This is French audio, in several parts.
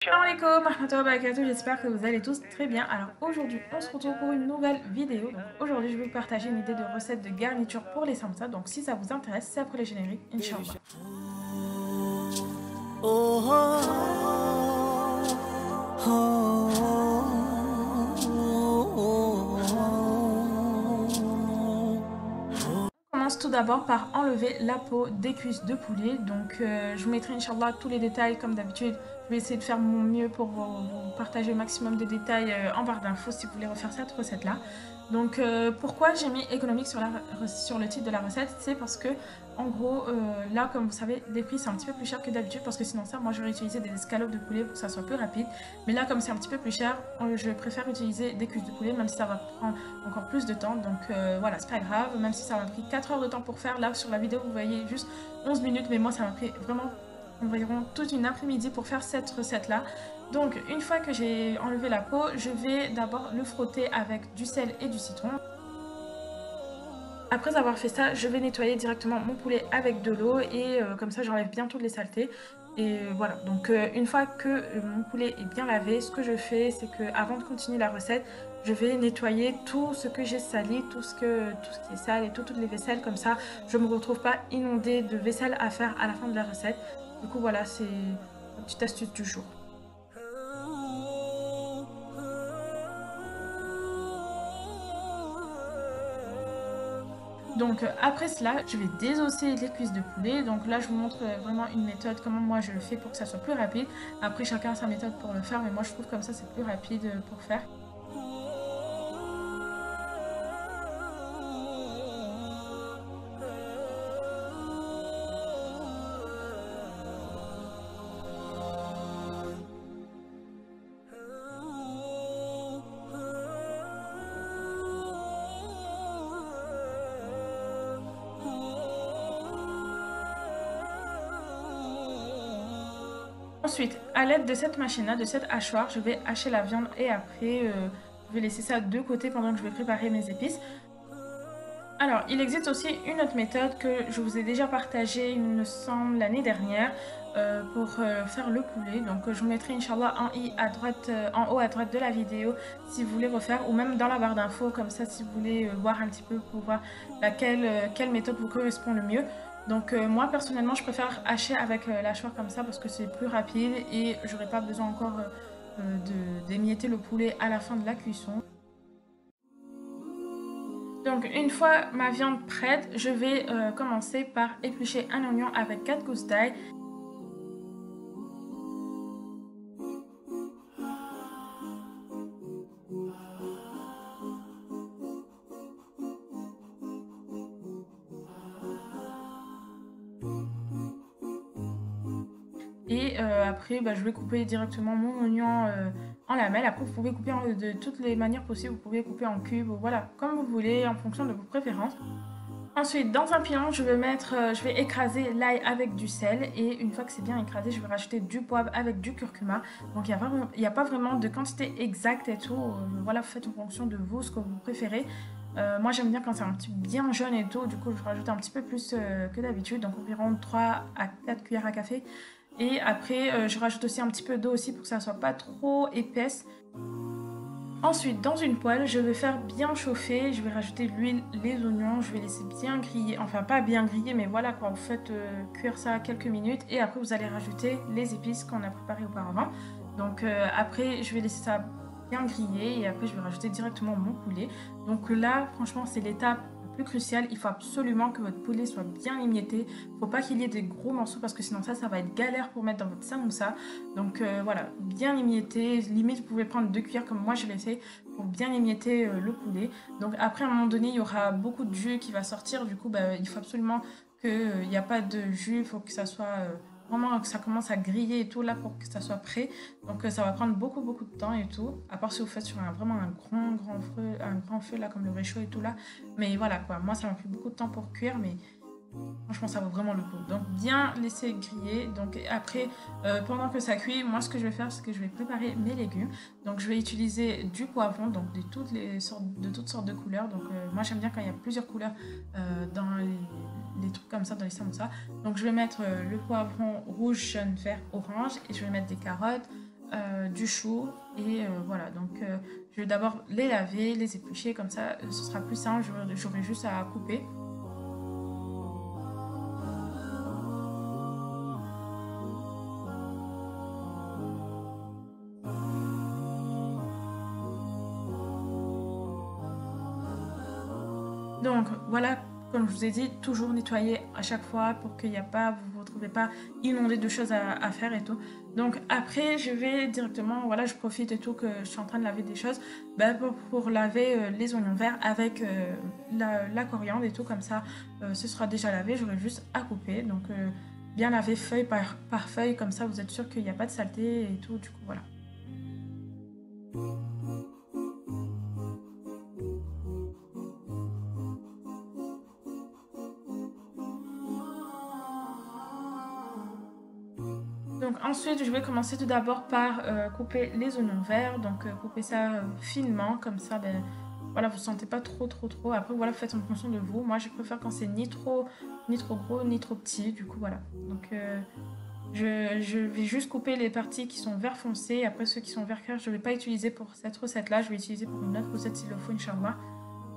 Salam alaikum, rahmatullahi wa barakatuh, j'espère que vous allez tous très bien. Alors aujourd'hui, on se retrouve pour une nouvelle vidéo. Donc aujourd'hui, je vais vous partager une idée de recette de garniture pour les samosas. Donc si ça vous intéresse, c'est après les génériques, Inch'Allah. On commence tout d'abord par enlever la peau des cuisses de poulet. Donc je vous mettrai Inch'Allah tous les détails comme d'habitude. Je vais essayer de faire mon mieux pour vous partager le maximum de détails en barre d'infos si vous voulez refaire cette recette là. Donc pourquoi j'ai mis économique sur le titre de la recette, c'est parce que en gros là comme vous savez les prix c'est un petit peu plus cher que d'habitude, parce que sinon ça moi j'aurais utilisé des escalopes de poulet pour que ça soit plus rapide, mais là comme c'est un petit peu plus cher je préfère utiliser des cuisses de poulet même si ça va prendre encore plus de temps. Donc voilà, c'est pas grave, même si ça m'a pris 4 heures de temps pour faire. Là sur la vidéo vous voyez juste 11 minutes, mais moi ça m'a pris vraiment environ toute une après-midi pour faire cette recette là. Donc une fois que j'ai enlevé la peau, je vais d'abord le frotter avec du sel et du citron. Après avoir fait ça, je vais nettoyer directement mon poulet avec de l'eau et comme ça j'enlève bien toutes les saletés. Et voilà, donc une fois que mon poulet est bien lavé, ce que je fais, c'est que avant de continuer la recette, je vais nettoyer tout ce que j'ai sali, tout ce qui est sale et toutes les vaisselles, comme ça je ne me retrouve pas inondée de vaisselle à faire à la fin de la recette. Du coup voilà, c'est une petite astuce du jour. Donc après cela, je vais désosser les cuisses de poulet. Donc là, je vous montre vraiment une méthode, comment moi je le fais pour que ça soit plus rapide. Après, chacun a sa méthode pour le faire, mais moi je trouve comme ça c'est plus rapide pour faire. Ensuite, à l'aide de cette machine-là, de cette hachoir, je vais hacher la viande et après, je vais laisser ça de côté pendant que je vais préparer mes épices. Alors, il existe aussi une autre méthode que je vous ai déjà partagée, il me semble, l'année dernière pour faire le poulet. Donc, je vous mettrai, Inch'Allah, en haut à droite de la vidéo si vous voulez refaire, ou même dans la barre d'infos, comme ça, si vous voulez voir un petit peu pour voir quelle méthode vous correspond le mieux. Donc, moi, personnellement, je préfère hacher avec l'hachoir comme ça parce que c'est plus rapide et j'aurai pas besoin encore d'émietter le poulet à la fin de la cuisson. Donc une fois ma viande prête, je vais commencer par éplucher un oignon avec 4 gousses d'ail. Et après, je vais couper directement mon oignon en lamelles. Après, vous pouvez couper de toutes les manières possibles. Vous pouvez couper en cubes, voilà, comme vous voulez, en fonction de vos préférences. Ensuite, dans un pilon, je vais écraser l'ail avec du sel. Et une fois que c'est bien écrasé, je vais rajouter du poivre avec du curcuma. Donc, il n'y a pas vraiment de quantité exacte et tout. Voilà, vous faites en fonction de vous, ce que vous préférez. Moi, j'aime bien quand c'est un petit bien jaune et tout. Du coup, je rajoute un petit peu plus que d'habitude. Donc, environ 3 à 4 cuillères à café. Et après, je rajoute aussi un petit peu d'eau aussi pour que ça ne soit pas trop épaisse. Ensuite, dans une poêle, je vais faire bien chauffer, je vais rajouter l'huile, les oignons, je vais laisser bien griller, enfin pas bien griller, mais voilà quoi, vous faites cuire ça quelques minutes et après vous allez rajouter les épices qu'on a préparées auparavant. Donc après, je vais laisser ça bien griller et après je vais rajouter directement mon poulet. Donc là, franchement, c'est l'étape plus crucial, il faut absolument que votre poulet soit bien émietté. Il ne faut pas qu'il y ait des gros morceaux parce que sinon ça va être galère pour mettre dans votre samosa. Donc voilà, bien émietté. Limite, vous pouvez prendre 2 cuillères comme moi je l'ai fait pour bien émietter le poulet. Donc après, à un moment donné, il y aura beaucoup de jus qui va sortir. Du coup, il faut absolument qu'il n'y a pas de jus. Il faut que ça soit vraiment que ça commence à griller et tout là pour que ça soit prêt. Donc ça va prendre beaucoup de temps et tout. À part si vous faites sur vraiment un grand feu là comme le réchaud et tout là. Mais voilà quoi, moi ça m'a pris beaucoup de temps pour cuire, mais franchement ça vaut vraiment le coup. Donc bien laisser griller. Donc après pendant que ça cuit, moi ce que je vais faire c'est que je vais préparer mes légumes. Donc je vais utiliser du poivron, donc de toutes sortes de couleurs. Donc moi j'aime bien quand il y a plusieurs couleurs dans les trucs comme ça, dans les samosas. Donc je vais mettre le poivron rouge, jaune, vert, orange et je vais mettre des carottes, du chou et voilà. Donc je vais d'abord les laver, les éplucher, comme ça ce sera plus simple, j'aurai juste à couper. Donc voilà, comme je vous ai dit, toujours nettoyer à chaque fois pour qu'il n'y a pas, vous ne vous retrouvez pas inondé de choses à faire et tout. Donc après, je vais directement, voilà, je profite et tout que je suis en train de laver des choses pour laver les oignons verts avec la coriandre et tout, comme ça, ce sera déjà lavé, j'aurai juste à couper. Donc bien laver feuille par feuille, comme ça vous êtes sûr qu'il n'y a pas de saleté et tout, du coup voilà. Donc ensuite, je vais commencer tout d'abord par couper les oignons verts. Donc couper ça finement, comme ça, ben, voilà, vous ne sentez pas trop. Après, voilà, vous faites en fonction de vous. Moi, je préfère quand c'est ni trop gros, ni trop petit. Du coup, voilà. Donc je vais juste couper les parties qui sont vert foncé. Après, ceux qui sont vert clair, je ne vais pas utiliser pour cette recette-là. Je vais utiliser pour une autre recette s'il le faut, Inch'Allah.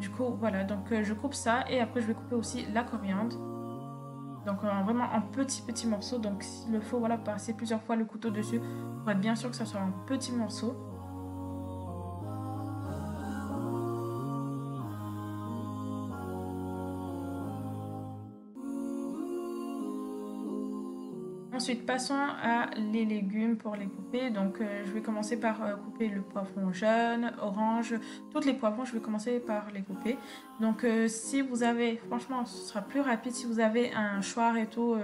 Du coup, voilà. Donc je coupe ça. Et après, je vais couper aussi la coriandre. Donc vraiment en petits morceaux. Donc s'il le faut, voilà, passer plusieurs fois le couteau dessus pour être bien sûr que ça soit en petits morceaux. Ensuite, passons à les légumes pour les couper. Donc je vais commencer par couper le poivron jaune, orange, toutes les poivrons, je vais commencer par les couper. Donc si vous avez, franchement, ce sera plus rapide si vous avez un choix et tout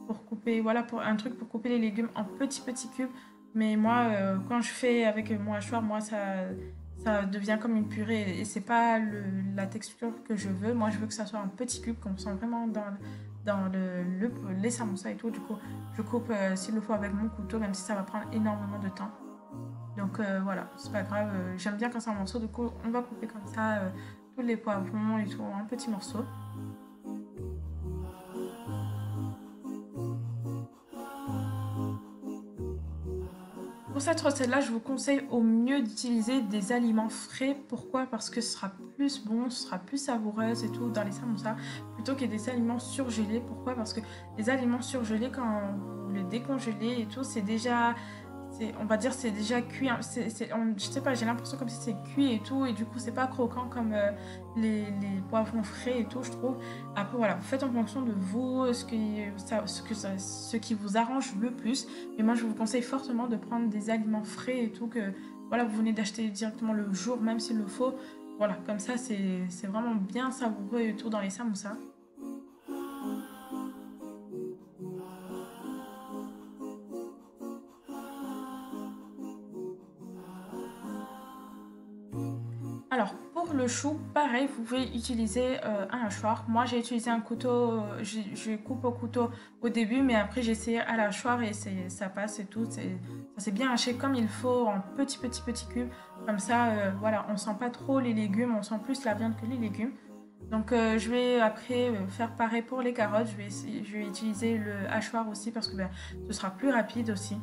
pour couper, voilà, pour un truc pour couper les légumes en petits cubes. Mais moi, quand je fais avec mon hachoir, moi, ça devient comme une purée et c'est pas la texture que je veux. Moi, je veux que ça soit en petits cubes, qu'on sent vraiment dans les samoussas et tout. Du coup, je coupe s'il le faut avec mon couteau, même si ça va prendre énormément de temps. Donc voilà, c'est pas grave. J'aime bien quand c'est en morceaux. Du coup, on va couper comme ça tous les poivrons et tout en petits morceaux. Pour cette recette-là, je vous conseille au mieux d'utiliser des aliments frais. Pourquoi? Parce que ce sera plus bon, ce sera plus savoureuse et tout dans les samoussas, plutôt que des aliments surgelés. Pourquoi? Parce que les aliments surgelés, quand vous les décongelez et tout, c'est déjà... on va dire c'est déjà cuit, hein. Je sais pas, j'ai l'impression comme si c'est cuit et tout, et du coup c'est pas croquant comme les poivrons frais et tout, je trouve. Après voilà, vous faites en fonction de vous, ce qui vous arrange le plus. Mais moi je vous conseille fortement de prendre des aliments frais et tout, que voilà, vous venez d'acheter directement le jour, même s'il le faut. Voilà, comme ça c'est vraiment bien savoureux et tout dans les samoussas. Alors, pour le chou, pareil, vous pouvez utiliser un hachoir. Moi, j'ai utilisé un couteau, je coupe au couteau au début, mais après, j'ai essayé à la hachoir et ça passe et tout. Ça s'est bien haché comme il faut, en petits cubes. Comme ça, voilà, on sent pas trop les légumes, on sent plus la viande que les légumes. Donc, je vais après faire pareil pour les carottes. Je vais utiliser le hachoir aussi parce que ben, ce sera plus rapide aussi.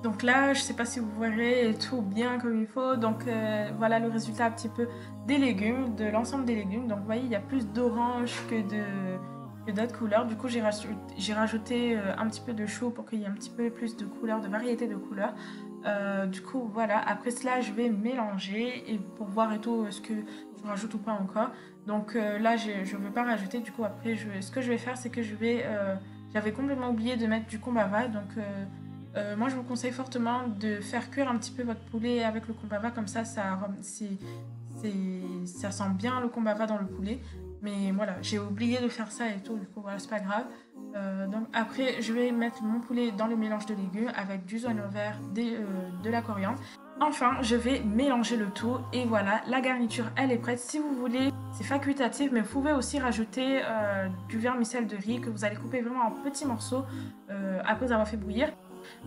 Donc là, je sais pas si vous verrez tout bien comme il faut. Donc voilà le résultat un petit peu des légumes, de l'ensemble des légumes. Donc vous voyez, il y a plus d'orange que d'autres couleurs. Du coup, j'ai rajouté un petit peu de chou pour qu'il y ait un petit peu plus de couleurs, de variété de couleurs. Du coup, voilà. Après cela, je vais mélanger et pour voir et tout ce que je rajoute ou pas encore. Donc là, je ne vais pas rajouter. Du coup, après, ce que je vais faire, c'est que j'avais complètement oublié de mettre du kombava. Donc moi, je vous conseille fortement de faire cuire un petit peu votre poulet avec le kombava, comme ça sent bien le kombava dans le poulet. Mais voilà, j'ai oublié de faire ça et tout, du coup, voilà, c'est pas grave. Donc après, je vais mettre mon poulet dans le mélange de légumes avec du oignon vert, de la coriandre. Enfin, je vais mélanger le tout et voilà, la garniture elle est prête. Si vous voulez, c'est facultatif, mais vous pouvez aussi rajouter du vermicelle de riz que vous allez couper vraiment en petits morceaux après avoir fait bouillir.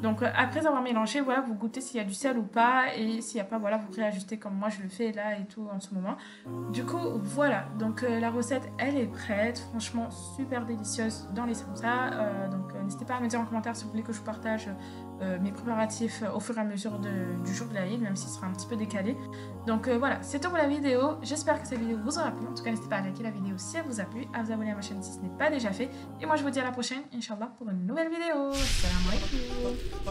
Donc après avoir mélangé, voilà, vous goûtez s'il y a du sel ou pas et s'il n'y a pas, voilà, vous réajustez comme moi je le fais là et tout en ce moment. Du coup, voilà, donc la recette elle est prête, franchement super délicieuse dans les samosas. Donc n'hésitez pas à me dire en commentaire si vous voulez que je vous partage mes préparatifs au fur et à mesure du jour de la Eid, même s'il sera un petit peu décalé. Donc voilà, c'est tout pour la vidéo. J'espère que cette vidéo vous aura plu. En tout cas, n'histez pas à liker la vidéo si elle vous a plu, à vous abonner à ma chaîne si ce n'est pas déjà fait. Et moi, je vous dis à la prochaine, Inch'Allah, pour une nouvelle vidéo. Salam alaikum.